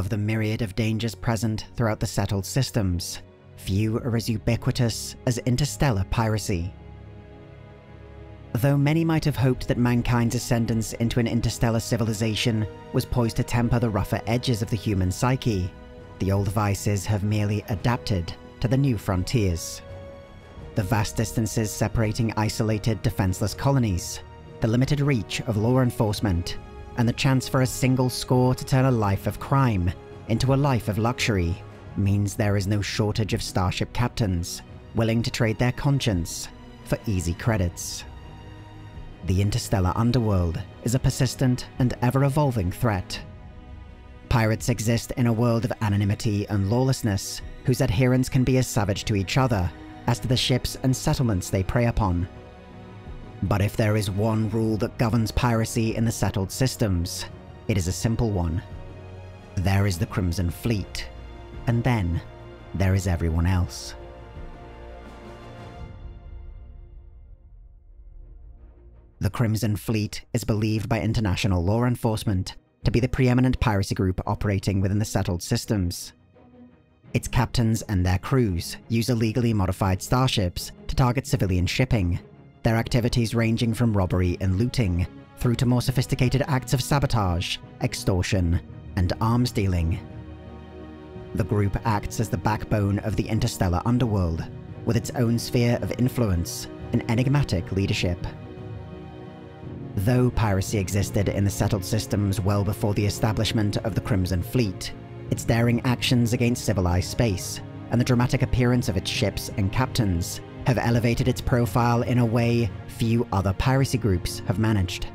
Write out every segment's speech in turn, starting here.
Of the myriad of dangers present throughout the settled systems, few are as ubiquitous as interstellar piracy. Though many might have hoped that mankind's ascendance into an interstellar civilization was poised to temper the rougher edges of the human psyche, the old vices have merely adapted to the new frontiers. The vast distances separating isolated, defenseless colonies, the limited reach of law enforcement, and the chance for a single score to turn a life of crime into a life of luxury means there is no shortage of starship captains willing to trade their conscience for easy credits. The interstellar underworld is a persistent and ever-evolving threat. Pirates exist in a world of anonymity and lawlessness, whose adherents can be as savage to each other as to the ships and settlements they prey upon. But if there is one rule that governs piracy in the settled systems, it is a simple one. There is the Crimson Fleet, and then there is everyone else. The Crimson Fleet is believed by international law enforcement to be the preeminent piracy group operating within the settled systems. Its captains and their crews use illegally modified starships to target civilian shipping, their activities ranging from robbery and looting through to more sophisticated acts of sabotage, extortion, and arms dealing. The group acts as the backbone of the interstellar underworld, with its own sphere of influence and enigmatic leadership. Though piracy existed in the settled systems well before the establishment of the Crimson Fleet, its daring actions against civilized space and the dramatic appearance of its ships and captains have elevated its profile in a way few other piracy groups have managed.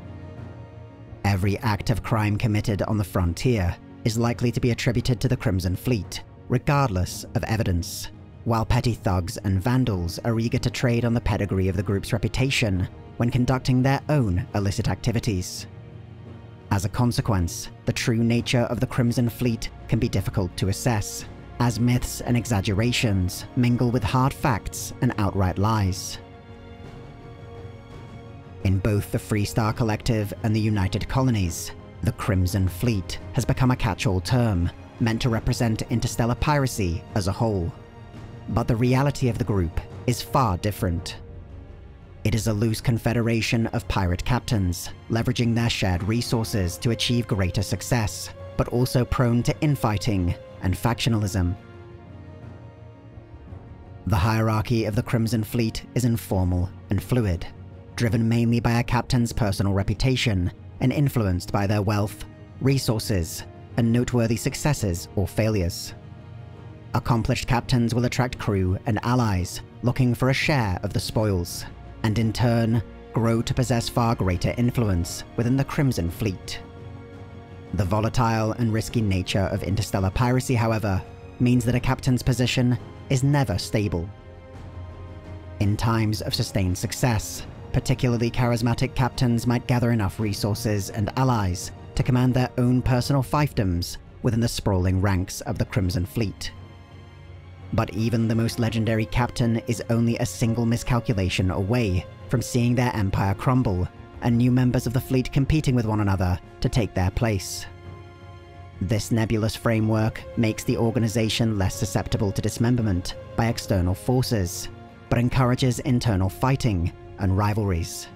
Every act of crime committed on the frontier is likely to be attributed to the Crimson Fleet, regardless of evidence, while petty thugs and vandals are eager to trade on the pedigree of the group's reputation when conducting their own illicit activities. As a consequence, the true nature of the Crimson Fleet can be difficult to assess, as myths and exaggerations mingle with hard facts and outright lies. In both the Freestar Collective and the United Colonies, the Crimson Fleet has become a catch-all term meant to represent interstellar piracy as a whole. But the reality of the group is far different. It is a loose confederation of pirate captains, leveraging their shared resources to achieve greater success, but also prone to infighting and factionalism. The hierarchy of the Crimson Fleet is informal and fluid, driven mainly by a captain's personal reputation and influenced by their wealth, resources, and noteworthy successes or failures. Accomplished captains will attract crew and allies looking for a share of the spoils, and in turn, grow to possess far greater influence within the Crimson Fleet. The volatile and risky nature of interstellar piracy, however, means that a captain's position is never stable. In times of sustained success, particularly charismatic captains might gather enough resources and allies to command their own personal fiefdoms within the sprawling ranks of the Crimson Fleet. But even the most legendary captain is only a single miscalculation away from seeing their empire crumble, and new members of the fleet competing with one another to take their place. This nebulous framework makes the organization less susceptible to dismemberment by external forces, but encourages internal fighting and rivalries.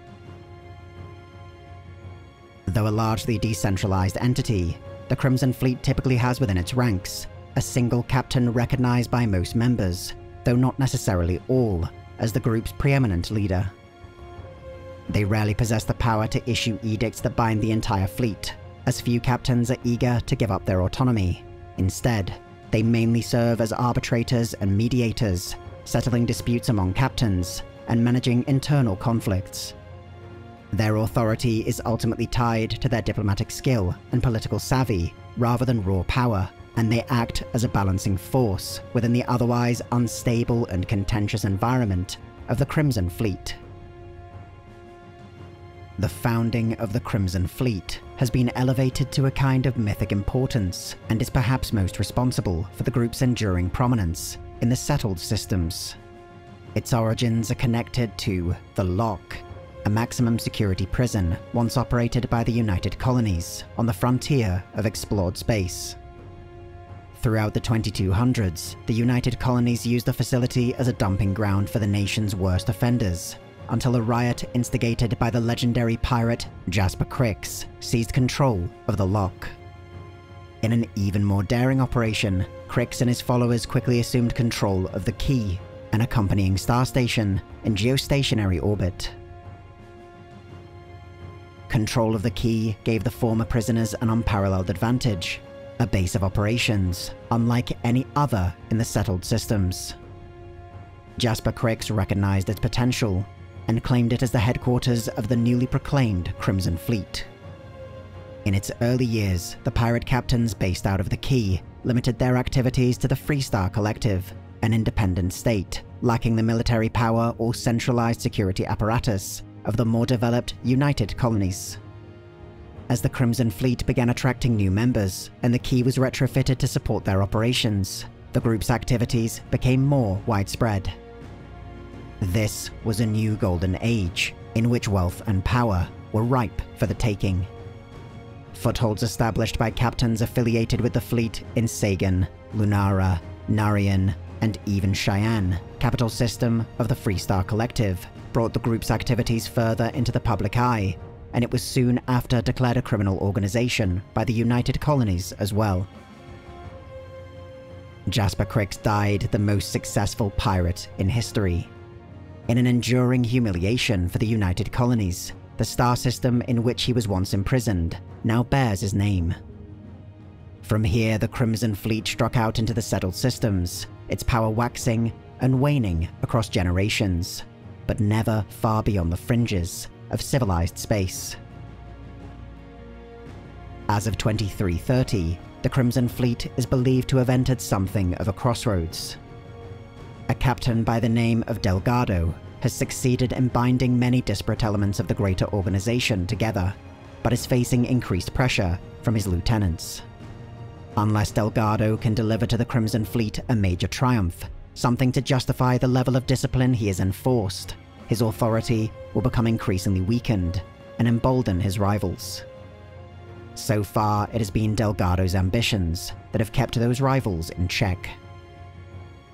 Though a largely decentralized entity, the Crimson Fleet typically has within its ranks a single captain recognized by most members, though not necessarily all, as the group's preeminent leader. They rarely possess the power to issue edicts that bind the entire fleet, as few captains are eager to give up their autonomy. Instead, they mainly serve as arbitrators and mediators, settling disputes among captains and managing internal conflicts. Their authority is ultimately tied to their diplomatic skill and political savvy rather than raw power, and they act as a balancing force within the otherwise unstable and contentious environment of the Crimson Fleet. The founding of the Crimson Fleet has been elevated to a kind of mythic importance and is perhaps most responsible for the group's enduring prominence in the settled systems. Its origins are connected to the Lock, a maximum security prison once operated by the United Colonies on the frontier of explored space. Throughout the 2200s, the United Colonies used the facility as a dumping ground for the nation's worst offenders, until a riot instigated by the legendary pirate Jasper Crix seized control of the lock. In an even more daring operation, Crix and his followers quickly assumed control of the Key, an accompanying star station in geostationary orbit. Control of the Key gave the former prisoners an unparalleled advantage, a base of operations unlike any other in the settled systems. Jasper Crix recognized its potential and claimed it as the headquarters of the newly proclaimed Crimson Fleet. In its early years, the pirate captains based out of the Key limited their activities to the Freestar Collective, an independent state, lacking the military power or centralized security apparatus of the more developed United Colonies. As the Crimson Fleet began attracting new members, and the Key was retrofitted to support their operations, the group's activities became more widespread. This was a new golden age, in which wealth and power were ripe for the taking. Footholds established by captains affiliated with the fleet in Sagan, Lunara, Narian, and even Cheyenne, capital system of the Freestar Collective, brought the group's activities further into the public eye, and it was soon after declared a criminal organization by the United Colonies as well. Jasper Crix died the most successful pirate in history. In an enduring humiliation for the United Colonies, the star system in which he was once imprisoned now bears his name. From here, the Crimson Fleet struck out into the settled systems, its power waxing and waning across generations, but never far beyond the fringes of civilized space. As of 2330, the Crimson Fleet is believed to have entered something of a crossroads. A captain by the name of Delgado has succeeded in binding many disparate elements of the greater organization together, but is facing increased pressure from his lieutenants. Unless Delgado can deliver to the Crimson Fleet a major triumph, something to justify the level of discipline he has enforced, his authority will become increasingly weakened and embolden his rivals. So far, it has been Delgado's ambitions that have kept those rivals in check.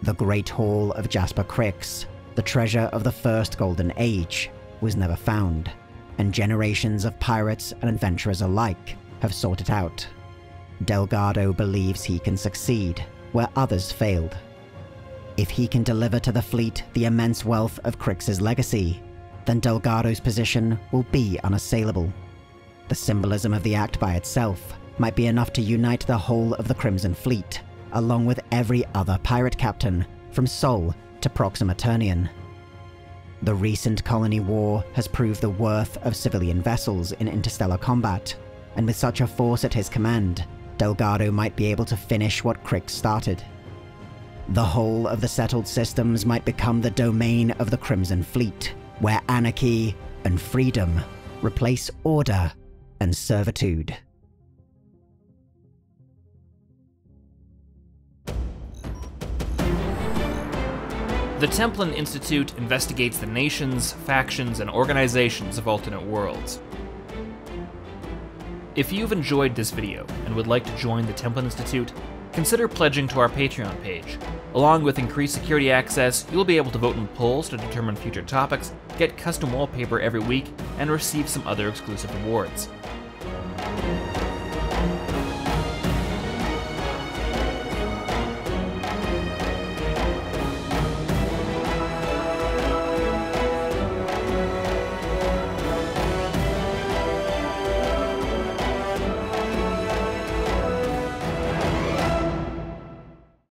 The Great Hall of Jasper Crix, the treasure of the First Golden Age, was never found, and generations of pirates and adventurers alike have sought it out. Delgado believes he can succeed where others failed. If he can deliver to the fleet the immense wealth of Crix's legacy, then Delgado's position will be unassailable. The symbolism of the act by itself might be enough to unite the whole of the Crimson Fleet, along with every other pirate captain, from Sol to Proxima Ternian. The recent colony war has proved the worth of civilian vessels in interstellar combat, and with such a force at his command, Delgado might be able to finish what Crix started. The whole of the settled systems might become the domain of the Crimson Fleet, where anarchy and freedom replace order and servitude. The Templin Institute investigates the nations, factions, and organizations of alternate worlds. If you've enjoyed this video and would like to join the Templin Institute, consider pledging to our Patreon page. Along with increased security access, you'll be able to vote in polls to determine future topics, get custom wallpaper every week, and receive some other exclusive rewards.